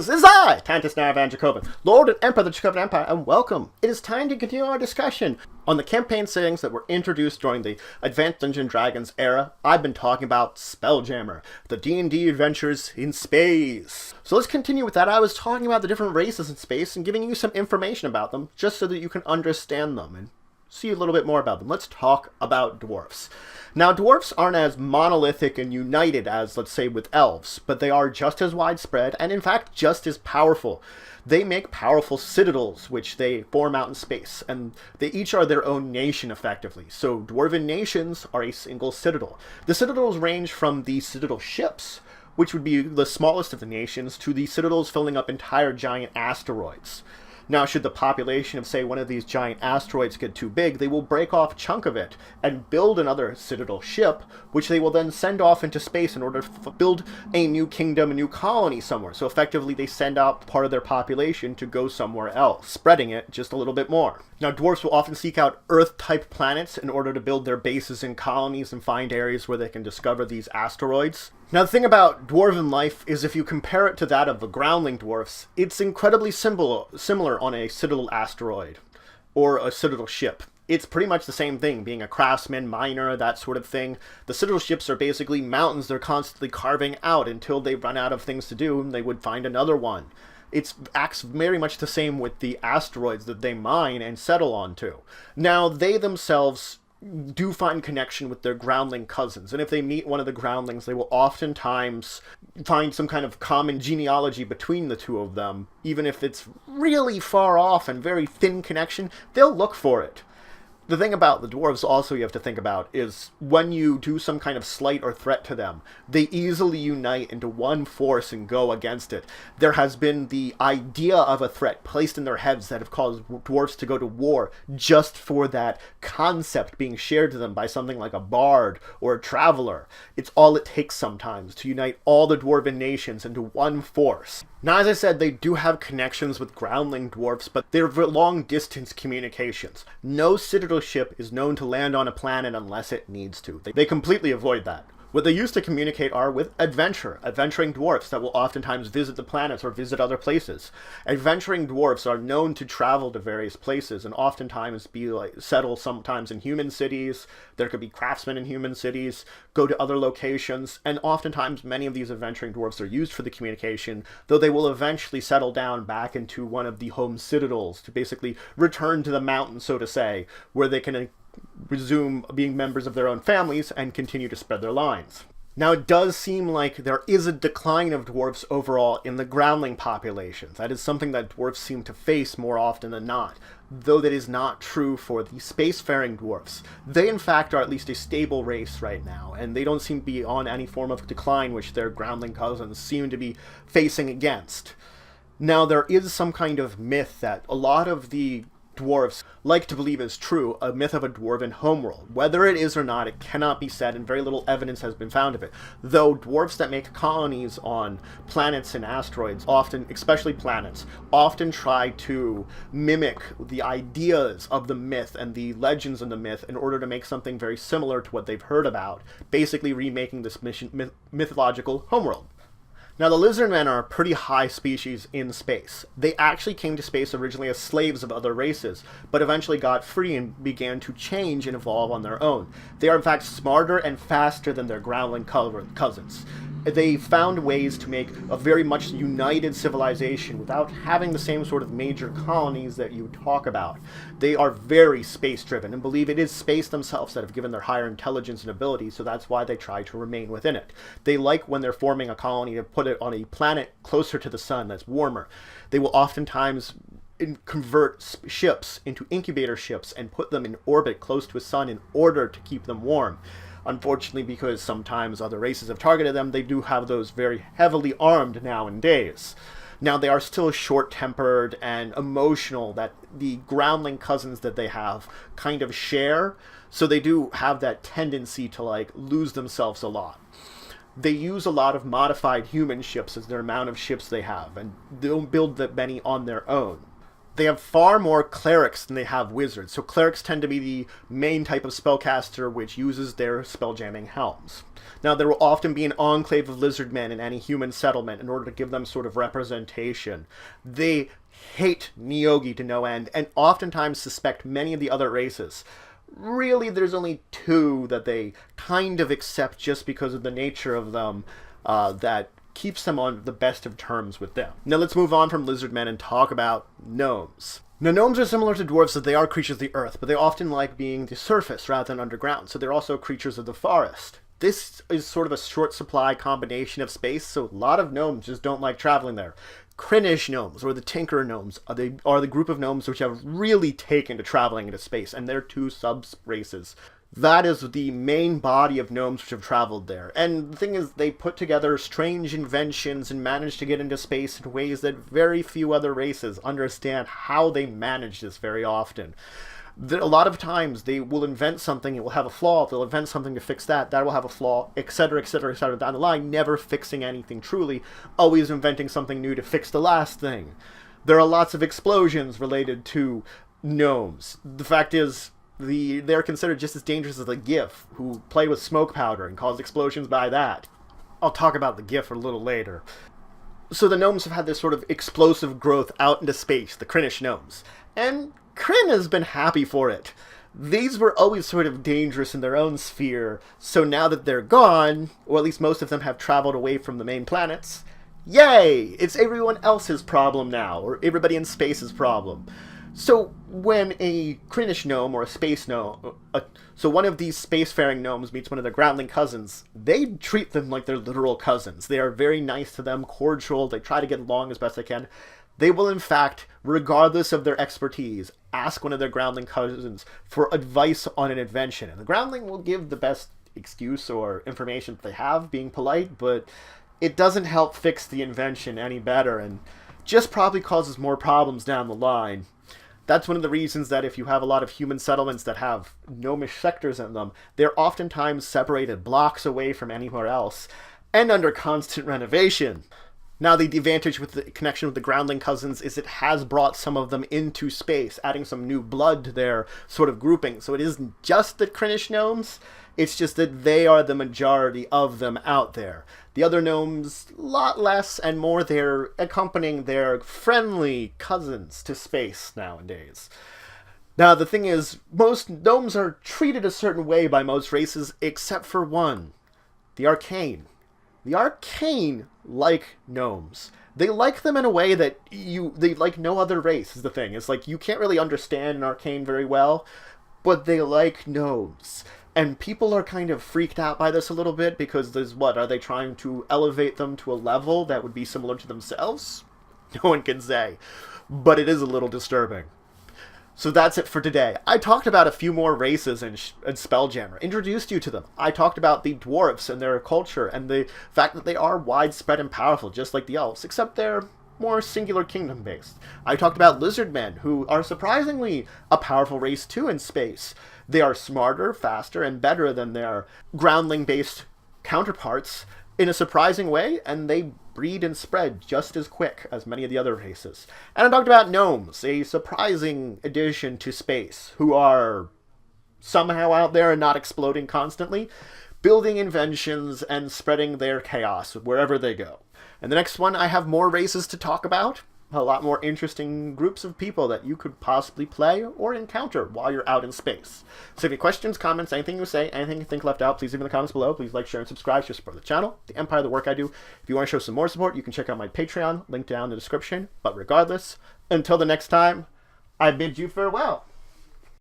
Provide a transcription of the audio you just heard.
Greetings, this is I, Tantus Naravan Dracovin, Lord and Emperor of the Dracovin Empire, and welcome. It is time to continue our discussion on the campaign settings that were introduced during the Advanced Dungeons & Dragons era. I've been talking about Spelljammer, the D&D adventures in space. So let's continue with that. I was talking about the different races in space and giving you some information about them, just so that you can understand them and see a little bit more about them. Let's talk about dwarfs. Now, dwarfs aren't as monolithic and united as, let's say, with elves, but they are just as widespread and, in fact, just as powerful. They make powerful citadels, which they form out in space, and they each are their own nation, effectively. So, dwarven nations are a single citadel. The citadels range from the citadel ships, which would be the smallest of the nations, to the citadels filling up entire giant asteroids. Now, should the population of, say, one of these giant asteroids get too big, they will break off a chunk of it and build another citadel ship, which they will then send off into space in order to build a new kingdom, a new colony somewhere. So effectively, they send out part of their population to go somewhere else, spreading it just a little bit more. Now, dwarves will often seek out Earth-type planets in order to build their bases and colonies and find areas where they can discover these asteroids. Now, the thing about dwarven life is if you compare it to that of the groundling dwarfs, it's incredibly similar on a citadel asteroid or a citadel ship. It's pretty much the same thing, being a craftsman, miner, that sort of thing. The citadel ships are basically mountains they're constantly carving out until they run out of things to do and they would find another one. It acts very much the same with the asteroids that they mine and settle onto. Now, they themselves do find connection with their groundling cousins, and if they meet one of the groundlings, they will oftentimes find some kind of common genealogy between the two of them. Even if it's really far off and very thin connection, they'll look for it. The thing about the dwarves also you have to think about is when you do some kind of slight or threat to them, they easily unite into one force and go against it. There has been the idea of a threat placed in their heads that have caused dwarves to go to war just for that concept being shared to them by something like a bard or a traveler. It's all it takes sometimes to unite all the dwarven nations into one force. Now, as I said, they do have connections with groundling dwarfs, but they're long-distance communications. No citadel ship is known to land on a planet unless it needs to. They completely avoid that. What they used to communicate are with adventuring dwarfs that will oftentimes visit the planets or visit other places. Adventuring dwarfs are known to travel to various places and oftentimes settle sometimes in human cities. There could be craftsmen in human cities, go to other locations, and oftentimes many of these adventuring dwarfs are used for the communication, though they will eventually settle down back into one of the home citadels to basically return to the mountain, so to say, where they can resume being members of their own families and continue to spread their lines. Now, it does seem like there is a decline of dwarves overall in the groundling populations. That is something that dwarves seem to face more often than not, though that is not true for the spacefaring dwarves. They, in fact, are at least a stable race right now, and they don't seem to be on any form of decline which their groundling cousins seem to be facing against. Now, there is some kind of myth that a lot of the dwarves like to believe is true, a myth of a dwarven homeworld. Whether it is or not, it cannot be said, and very little evidence has been found of it. Though dwarves that make colonies on planets and asteroids, often, especially planets, often try to mimic the ideas of the myth and the legends in the myth in order to make something very similar to what they've heard about, basically remaking this mythological homeworld. Now, the lizardmen are a pretty high species in space. They actually came to space originally as slaves of other races, but eventually got free and began to change and evolve on their own. They are, in fact, smarter and faster than their groundling cousins. They found ways to make a very much united civilization without having the same sort of major colonies that you talk about. They are very space-driven and believe it is space themselves that have given their higher intelligence and ability, so that's why they try to remain within it. They like when they're forming a colony to put it on a planet closer to the sun that's warmer. They will oftentimes convert ships into incubator ships and put them in orbit close to a sun in order to keep them warm. Unfortunately, because sometimes other races have targeted them, they do have those very heavily armed nowadays. Now, they are still short-tempered and emotional that the groundling cousins that they have kind of share, so they do have that tendency to, lose themselves a lot. They use a lot of modified human ships as their amount of ships they have, and they'll build that many on their own. They have far more clerics than they have wizards. So clerics tend to be the main type of spellcaster which uses their spelljamming helms. Now, there will often be an enclave of lizardmen in any human settlement in order to give them sort of representation. They hate Neogi to no end, and oftentimes suspect many of the other races. Really, there's only two that they kind of accept just because of the nature of them that keeps them on the best of terms with them. Now let's move on from lizardmen and talk about gnomes. Now, gnomes are similar to dwarves, that they are creatures of the earth, but they often like being the surface rather than underground, so they're also creatures of the forest. This is sort of a short supply combination of space, so a lot of gnomes just don't like traveling there. Krinish gnomes, or the Tinker gnomes, are the group of gnomes which have really taken to traveling into space, and they're two sub-races. That is the main body of gnomes which have traveled there. And the thing is, they put together strange inventions and managed to get into space in ways that very few other races understand how they manage this very often. A lot of times they will invent something, it will have a flaw, they'll invent something to fix that, that will have a flaw, etc., etc., etc., down the line, never fixing anything truly, always inventing something new to fix the last thing. There are lots of explosions related to gnomes. The fact is, they're considered just as dangerous as the Gif, who play with smoke powder and cause explosions by that. I'll talk about the Gif a little later. So the gnomes have had this sort of explosive growth out into space, the Krinish gnomes. And Kryn has been happy for it. These were always sort of dangerous in their own sphere, so now that they're gone, or at least most of them have traveled away from the main planets, yay! It's everyone else's problem now, or everybody in space's problem. So when a Krinish gnome or a space gnome, so one of these spacefaring gnomes meets one of their groundling cousins, they treat them like they're literal cousins. They are very nice to them, cordial, they try to get along as best they can. They will, in fact, regardless of their expertise, ask one of their groundling cousins for advice on an invention. And the groundling will give the best excuse or information that they have, being polite, but it doesn't help fix the invention any better and just probably causes more problems down the line. That's one of the reasons that if you have a lot of human settlements that have gnomish sectors in them, they're oftentimes separated blocks away from anywhere else and under constant renovation. Now, the advantage with the connection with the groundling cousins is it has brought some of them into space, adding some new blood to their sort of grouping. So it isn't just the Krinish gnomes, it's just that they are the majority of them out there. The other gnomes, a lot less and more, they're accompanying their friendly cousins to space nowadays. Now, the thing is, most gnomes are treated a certain way by most races, except for one, the Arcane. The Arcane like gnomes. They like them in a way that they like no other race, is the thing. It's like, you can't really understand an Arcane very well, but they like gnomes. And people are kind of freaked out by this a little bit, because are they trying to elevate them to a level that would be similar to themselves? No one can say. But it is a little disturbing. So that's it for today. I talked about a few more races in Spelljammer, introduced you to them. I talked about the Dwarves and their culture, and the fact that they are widespread and powerful, just like the elves, except they're more singular kingdom-based. I talked about lizardmen, who are surprisingly a powerful race too in space. They are smarter, faster, and better than their groundling-based counterparts in a surprising way, and they breed and spread just as quick as many of the other races. And I talked about gnomes, a surprising addition to space, who are somehow out there and not exploding constantly, building inventions and spreading their chaos wherever they go. And the next one, I have more races to talk about, a lot more interesting groups of people that you could possibly play or encounter while you're out in space. So if you have any questions, comments, anything you say, anything you think left out, please leave in the comments below. Please like, share, and subscribe to support the channel, the Empire, the work I do. If you want to show some more support, you can check out my Patreon, link down in the description. But regardless, until the next time, I bid you farewell.